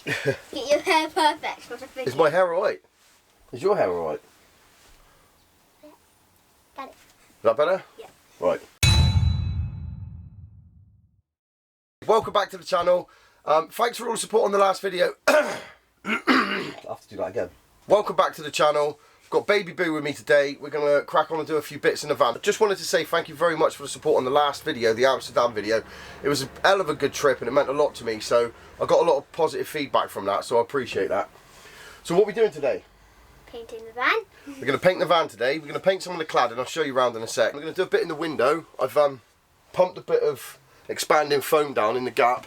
Get your hair perfect for the video. Is my hair alright? Is your hair alright? Yeah. Got it. Is that better? Yeah. Right. Welcome back to the channel. Thanks for all the support on the last video. I'll have to do that again. Welcome back to the channel. I've got Baby Boo with me today. We're going to crack on and do a few bits in the van. I just wanted to say thank you very much for the support on the last video, the Amsterdam video. It was a hell of a good trip and it meant a lot to me, so I got a lot of positive feedback from that, so I appreciate that. So what are we doing today? Painting the van. We're going to paint the van today. We're going to paint some of the cladding. I'll show you around in a sec. We're going to do a bit in the window. I've pumped a bit of expanding foam down in the gap,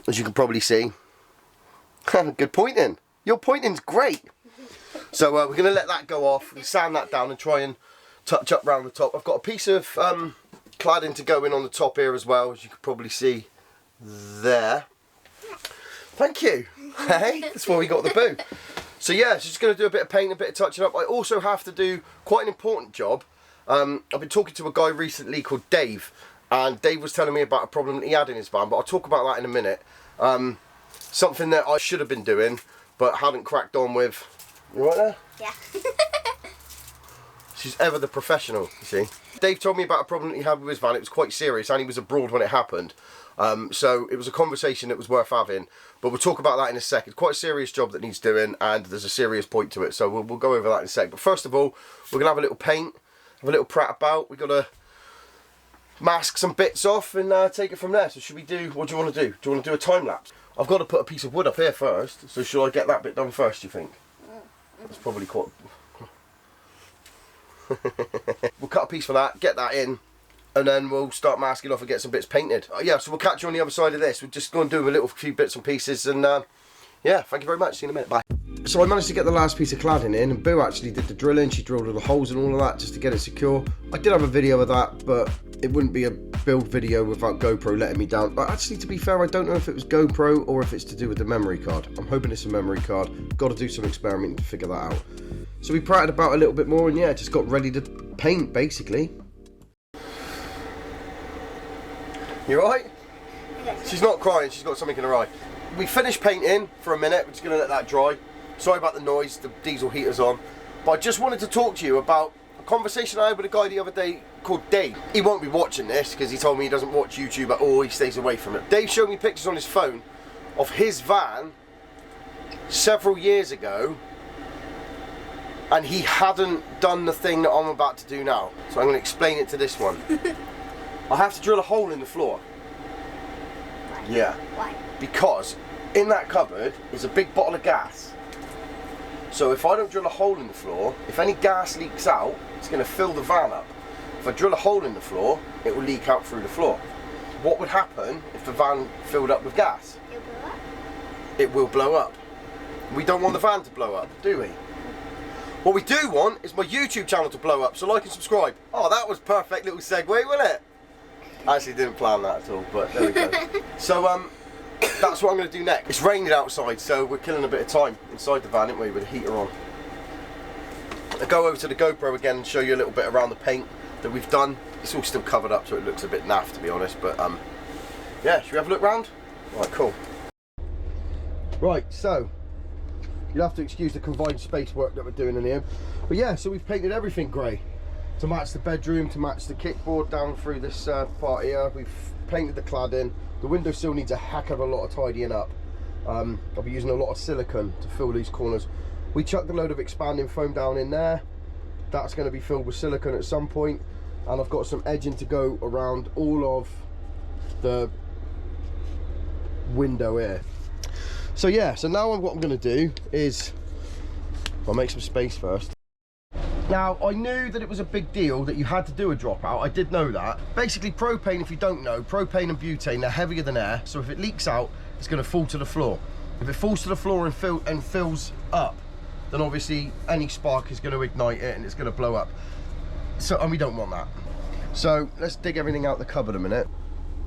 as you can probably see. Good pointing. Your pointing's great. So we're going to let that go off, and sand that down and try and touch up round the top. I've got a piece of cladding to go in on the top here as well, as you can probably see there. Thank you. Hey, that's why we got the boo. So yeah, just going to do a bit of painting, a bit of touching up. I also have to do quite an important job. I've been talking to a guy recently called Dave, and Dave was telling me about a problem that he had in his van, but I'll talk about that in a minute. Something that I should have been doing, but hadn't cracked on with. You right there? Yeah. She's ever the professional, you see. Dave told me about a problem that he had with his van. It was quite serious, and he was abroad when it happened. So it was a conversation that was worth having, but we'll talk about that in a second. Quite a serious job that needs doing, and there's a serious point to it, so we'll go over that in a sec. But first of all, we're going to have a little paint, have a little prat about. We've got to mask some bits off and take it from there. So should we do, what do you want to do? Do you want to do a time lapse? I've got to put a piece of wood up here first, so should I get that bit done first, do you think? It's probably quite... We'll cut a piece for that, get that in, and then we'll start masking off and get some bits painted. Yeah, so we'll catch you on the other side of this. We're just going to do a little few bits and pieces, and yeah, thank you very much. See you in a minute. Bye. So I managed to get the last piece of cladding in, and Boo actually did the drilling. She drilled all the holes and all of that just to get it secure. I did have a video of that, but it wouldn't be a build video without GoPro letting me down. But actually, to be fair, I don't know if it was GoPro or if it's to do with the memory card. I'm hoping it's a memory card. Got to do some experimenting to figure that out. So we pratted about a little bit more, and yeah, just got ready to paint, basically. You alright? She's not crying, she's got something in her eye. We finished painting for a minute, we're just going to let that dry. Sorry about the noise, the diesel heater's on. But I just wanted to talk to you about a conversation I had with a guy the other day called Dave. He won't be watching this because he told me he doesn't watch YouTube at all, he stays away from it. Dave showed me pictures on his phone of his van several years ago, and he hadn't done the thing that I'm about to do now. So I'm going to explain it to this one. I have to drill a hole in the floor. Why? Yeah. Why? Because in that cupboard is a big bottle of gas. So if I don't drill a hole in the floor, if any gas leaks out, it's going to fill the van up. If I drill a hole in the floor, it will leak out through the floor. What would happen if the van filled up with gas? It'll blow up. It will blow up. We don't want the van to blow up, do we? What we do want is my YouTube channel to blow up, so like and subscribe. Oh, that was perfect little segue, wasn't it? I actually didn't plan that at all, but there we go. So, that's what I'm going to do next. It's raining outside, so we're killing a bit of time inside the van, aren't we, with the heater on. I'll go over to the GoPro again and show you a little bit around the paint that we've done. It's all still covered up, so it looks a bit naff, to be honest, but yeah, should we have a look round? Right, cool. Right, so you'll have to excuse the confined space work that we're doing in here. But yeah, so we've painted everything grey to match the bedroom, to match the kickboard down through this part here. We've painted the cladding. The windowsill needs a heck of a lot of tidying up. I'll be using a lot of silicone to fill these corners. We chucked a load of expanding foam down in there. That's going to be filled with silicone at some point. And I've got some edging to go around all of the window here. So yeah, so now what I'm going to do is, I'll make some space first. Now, I knew that it was a big deal that you had to do a dropout. I did know that. Basically, propane, if you don't know, propane and butane, they're heavier than air. So if it leaks out, it's going to fall to the floor. If it falls to the floor and fills up, then obviously any spark is going to ignite it and it's going to blow up. So, and we don't want that. So let's dig everything out the cupboard a minute.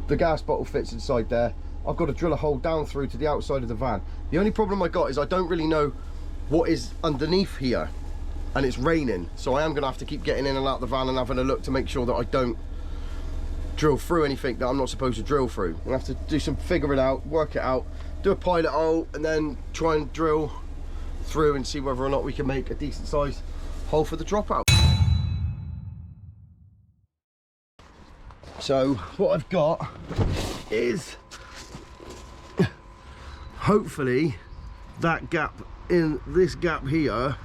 The gas bottle fits inside there. I've got to drill a hole down through to the outside of the van. The only problem I got is I don't really know what is underneath here, and it's raining, so I am going to have to keep getting in and out the van and having a look to make sure that I don't drill through anything that I'm not supposed to drill through. I'm gonna have to do some figuring out, work it out, do a pilot hole, and then try and drill through and see whether or not we can make a decent sized hole for the dropout. So what I've got is hopefully that gap in this gap here.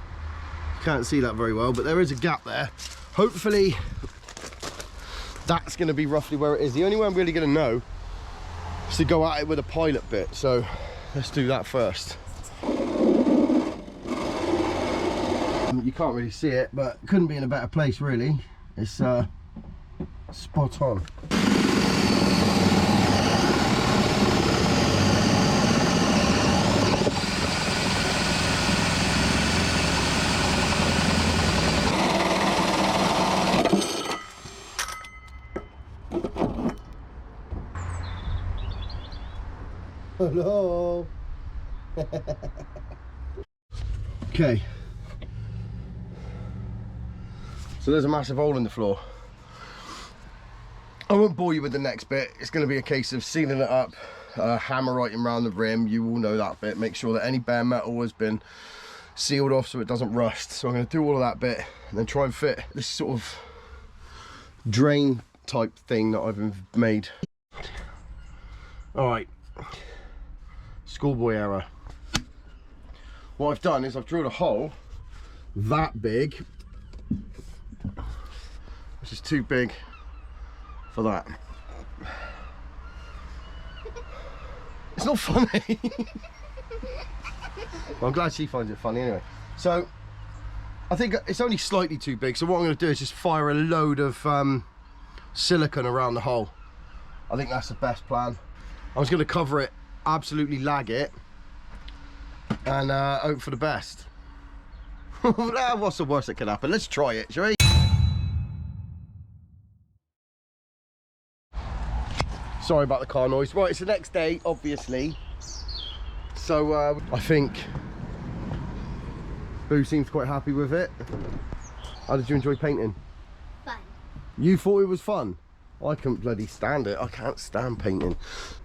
Can't see that very well, but there is a gap there. Hopefully that's going to be roughly where it is. The only way I'm really going to know is to go at it with a pilot bit, so let's do that first. You can't really see it, but couldn't be in a better place really. It's spot on. Hello. Okay. So there's a massive hole in the floor. I won't bore you with the next bit. It's going to be a case of sealing it up, hammer-writing around the rim. You all know that bit. Make sure that any bare metal has been sealed off so it doesn't rust. So I'm going to do all of that bit and then try and fit this sort of drain type thing that I've made. All right. Schoolboy error. What I've done is I've drilled a hole that big, which is too big for that. It's not funny. Well, I'm glad she finds it funny anyway. So I think it's only slightly too big, so what I'm going to do is just fire a load of silicone around the hole. I think that's the best plan. I was going to cover it, absolutely lag it, and hope for the best. What's the worst that can happen? Let's try it, shall we? Sorry about the car noise. Right, it's the next day, obviously. So I think Boo seems quite happy with it. How did you enjoy painting? Fun. You thought it was fun? I couldn't bloody stand it. I can't stand painting.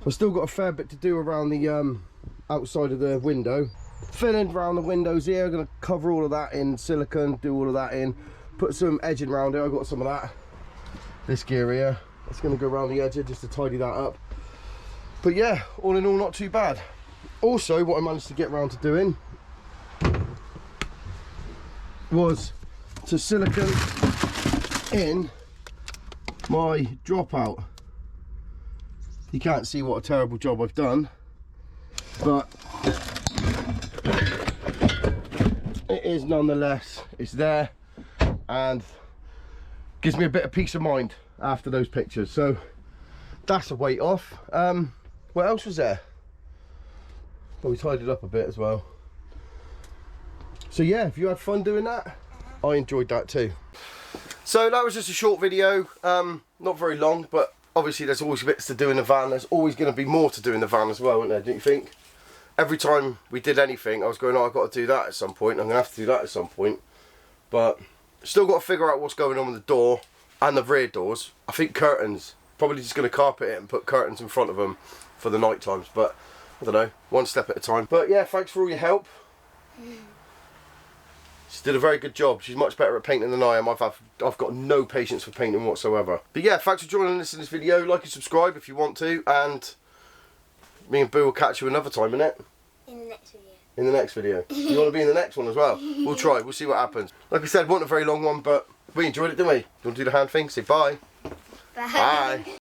I've still got a fair bit to do around the outside of the window. Filling around the windows here. I'm going to cover all of that in silicone, do all of that in, put some edging around it. I've got some of that. This gear here. It's going to go around the edge just to tidy that up. But yeah, all in all, not too bad. Also, what I managed to get around to doing was to silicone in my dropout. You can't see what a terrible job I've done, but it is nonetheless, it's there and gives me a bit of peace of mind after those pictures. So that's a weight off. What else was there? Well, we tidied up a bit as well. So yeah, if you had fun doing that, I enjoyed that too. So that was just a short video, not very long, but obviously there's always bits to do in the van. There's always going to be more to do in the van as well, isn't there, don't you think? Every time we did anything, I was going, oh, I've got to do that at some point. I'm going to have to do that at some point. But still got to figure out what's going on with the door and the rear doors. I think curtains, probably just going to carpet it and put curtains in front of them for the night times. But I don't know, one step at a time. But yeah, thanks for all your help. She did a very good job. She's much better at painting than I am. I've got no patience for painting whatsoever. But yeah, thanks for joining us in this video. Like and subscribe if you want to, and me and Boo will catch you another time, innit? In the next video. In the next video. You want to be in the next one as well? We'll try. We'll see what happens. Like I said, wasn't a very long one, but we enjoyed it, didn't we? You want to do the hand thing? Say bye. Bye. Bye.